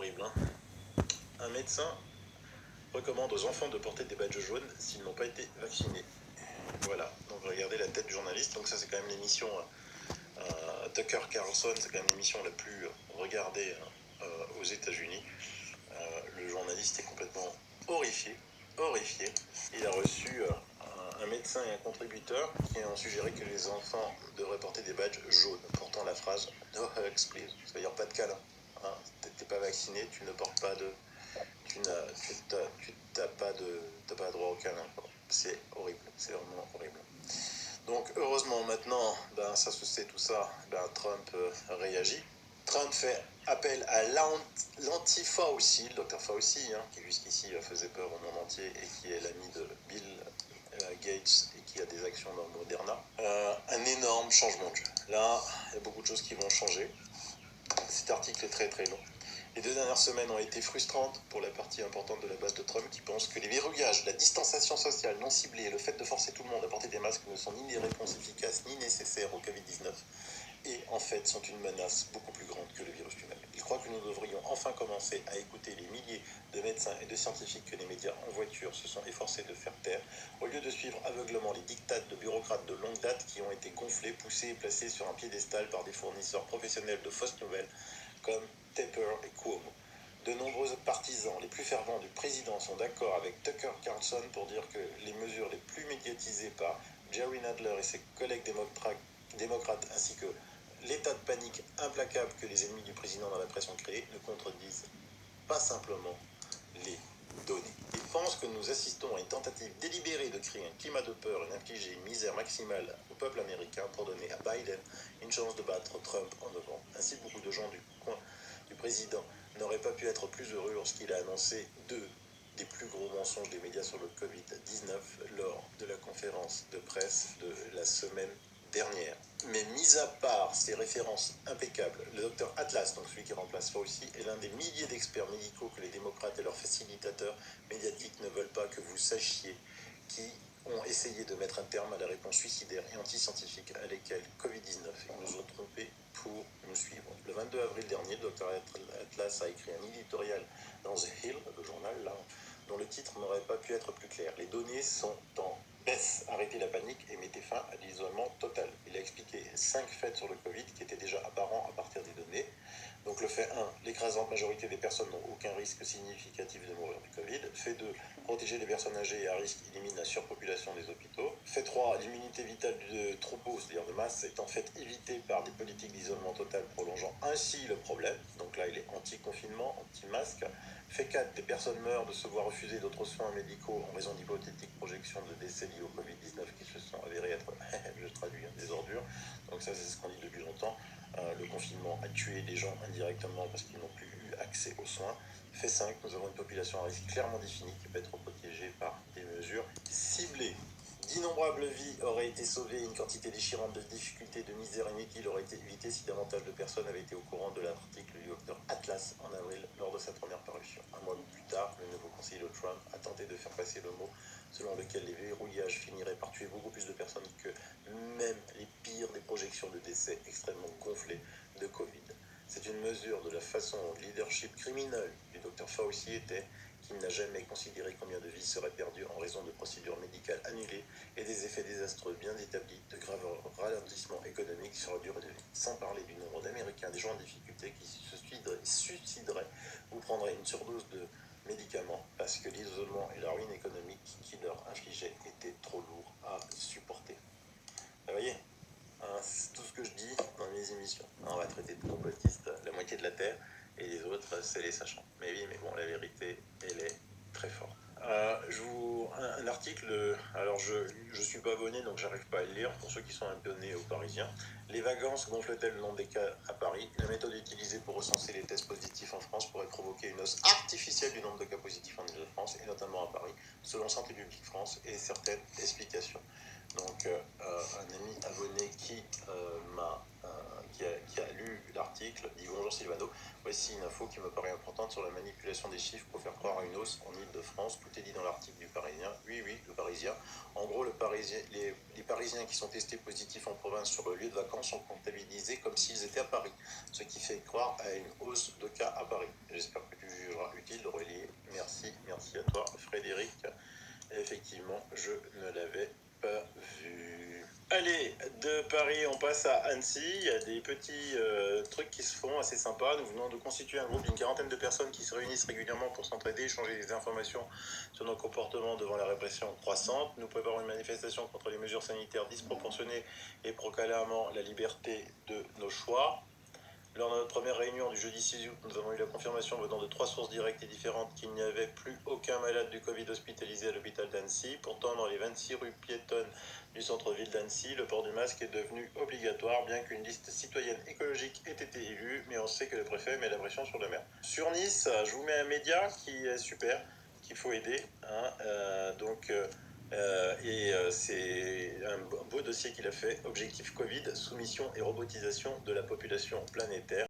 horrible. Hein. Un médecin recommande aux enfants de porter des badges jaunes s'ils n'ont pas été vaccinés. Voilà, donc regardez la tête du journaliste. Donc ça c'est quand même l'émission Tucker Carlson, c'est quand même l'émission la plus regardée aux États-Unis. Le journaliste est complètement horrifié. Il a reçu un médecin et un contributeur qui ont suggéré que les enfants devraient porter des badges jaunes, portant la phrase No hugs please, c'est-à-dire pas de câlin. Hein, t'es pas vacciné, tu ne portes pas de, tu n'as pas droit au câlin. C'est horrible, c'est vraiment horrible. Donc heureusement maintenant, ça se sait tout ça, Trump réagit. Trump fait appel à l'anti-Fauci, le docteur Fauci, qui jusqu'ici faisait peur au monde entier et qui est l'ami de Bill Gates et qui a des actions dans Moderna. Un énorme changement de jeu. Là, il y a beaucoup de choses qui vont changer. Cet article est très très long. Les 2 dernières semaines ont été frustrantes pour la partie importante de la base de Trump qui pense que les verrouillages, la distanciation sociale non ciblée et le fait de forcer tout le monde à porter des masques ne sont ni des réponses efficaces ni nécessaires au Covid-19 et en fait sont une menace beaucoup plus grande que le virus lui-même. Il croit que nous devrions enfin commencer à écouter les milliers de médecins et de scientifiques que les médias en voiture se sont efforcés de faire taire, au lieu de suivre aveuglement les dictats de bureaucrates de longue date qui ont été gonflés, poussés et placés sur un piédestal par des fournisseurs professionnels de fausses nouvelles comme Tepper et Cuomo. De nombreux partisans les plus fervents du président sont d'accord avec Tucker Carlson pour dire que les mesures les plus médiatisées par Jerry Nadler et ses collègues démocrates ainsi que l'état de panique implacable que les ennemis du président dans la presse ont créé ne contredisent pas simplement les données. Ils pensent que nous assistons à une tentative délibérée de créer un climat de peur et d'infliger une misère maximale au peuple américain pour donner à Biden une chance de battre Trump en novembre. Ainsi, beaucoup de gens du coin du président n'auraient pas pu être plus heureux lorsqu'il a annoncé deux des plus gros mensonges des médias sur le Covid-19 lors de la conférence de presse de la semaine dernière. Mais mis à part ces références impeccables, le docteur Atlas, donc celui qui remplace Fauci, est l'un des milliers d'experts médicaux que les démocrates et leurs facilitateurs médiatiques ne veulent pas que vous sachiez, qui ont essayé de mettre un terme à la réponse suicidaire et anti-scientifique à lesquelles Covid-19 ils nous ont trompés pour nous suivre. Le 22 avril dernier, le docteur Atlas a écrit un éditorial dans The Hill, le journal, là, dont le titre n'aurait pas pu être plus clair. Les données sont en baisse, arrêtez la panique et mettez fin à l'isolement total. Il a expliqué 5 faits sur le Covid qui étaient déjà apparents à partir des données. Donc le fait 1, l'écrasante majorité des personnes n'ont aucun risque significatif de mourir du Covid. Fait 2, protéger les personnes âgées à risque élimine la surpopulation des hôpitaux. Fait 3, l'immunité vitale de troupeau, c'est-à-dire de masse, est en fait évitée par des politiques d'isolement total prolongeant ainsi le problème. Donc là, il est anti-confinement, anti-masque. Fait 4, des personnes meurent de se voir refuser d'autres soins médicaux en raison d'hypothétiques projections de décès liés au Covid-19 qui se sont avérées être, je traduis, des ordures. Donc ça, c'est ce qu'on dit depuis longtemps. Le confinement a tué des gens indirectement parce qu'ils n'ont plus eu accès aux soins. Fait 5, nous avons une population à risque clairement définie qui peut être protégée par des mesures ciblées. D'innombrables vies auraient été sauvées, une quantité déchirante de difficultés, de misère inutile aurait été évitée si davantage de personnes avaient été au courant de l'article du docteur Atlas en avril lors de sa première parution. Un mois plus tard, le nouveau conseiller de Trump a tenté de faire passer le mot selon lequel les verrouillages finiraient par tuer beaucoup plus de personnes que même les pires des projections de décès extrêmement gonflées de Covid. C'est une mesure de la façon dont le leadership criminel du docteur Fauci était qu'il n'a jamais considéré combien de vies seraient perdues en raison de procédures médicales annulées et des effets désastreux bien établis de graves ralentissements économiques sur la durée de vie. Sans parler du nombre d'Américains déjà en difficulté qui se suicideraient ou prendraient une surdose de médicaments parce que l'isolement et la ruine économique qui leur infligeaient étaient trop lourds à supporter. Vous voyez, c'est tout ce que je dis dans mes émissions. On va traiter de complotistes la moitié de la Terre et les autres, c'est les sachants. Mais oui, mais bon, la vérité, elle est très forte. Un article, alors je suis pas abonné donc j'arrive pas à le lire, pour ceux qui sont abonnés aux Parisiens. Les vacances gonflent-elles le nombre des cas à Paris? La méthode utilisée pour recenser les tests positifs en France pourrait provoquer une hausse artificielle du nombre de cas positifs en Ile-de-France et notamment à Paris, selon Santé publique France et certaines explications. Donc un ami abonné qui qui a lu l'article, dit bonjour Sylvano, voici une info qui me paraît importante sur la manipulation des chiffres pour faire croire à une hausse en Ile-de-France. Tout est dit dans l'article du Parisien. Oui, le Parisien. En gros, les Parisiens qui sont testés positifs en province sur le lieu de vacances sont comptabilisés comme s'ils étaient à Paris, ce qui fait croire à une hausse de cas à Paris. J'espère que tu jugeras utile de relier. Merci à toi Frédéric. Effectivement, je ne l'avais pas vu. Allez, de Paris, on passe à Annecy. Il y a des petits trucs qui se font assez sympas. Nous venons de constituer un groupe d'une quarantaine de personnes qui se réunissent régulièrement pour s'entraider, échanger des informations sur nos comportements devant la répression croissante. Nous préparons une manifestation contre les mesures sanitaires disproportionnées et proclamant la liberté de nos choix. Lors de notre première réunion du jeudi 6 août, nous avons eu la confirmation venant de 3 sources directes et différentes qu'il n'y avait plus aucun malade du Covid hospitalisé à l'hôpital d'Annecy. Pourtant, dans les 26 rues piétonnes du centre-ville d'Annecy, le port du masque est devenu obligatoire, bien qu'une liste citoyenne écologique ait été élue, mais on sait que le préfet met la pression sur le maire. Sur Nice, je vous mets un média qui est super, qu'il faut aider. C'est un beau dossier qu'il a fait, Objectif Covid, soumission et robotisation de la population planétaire.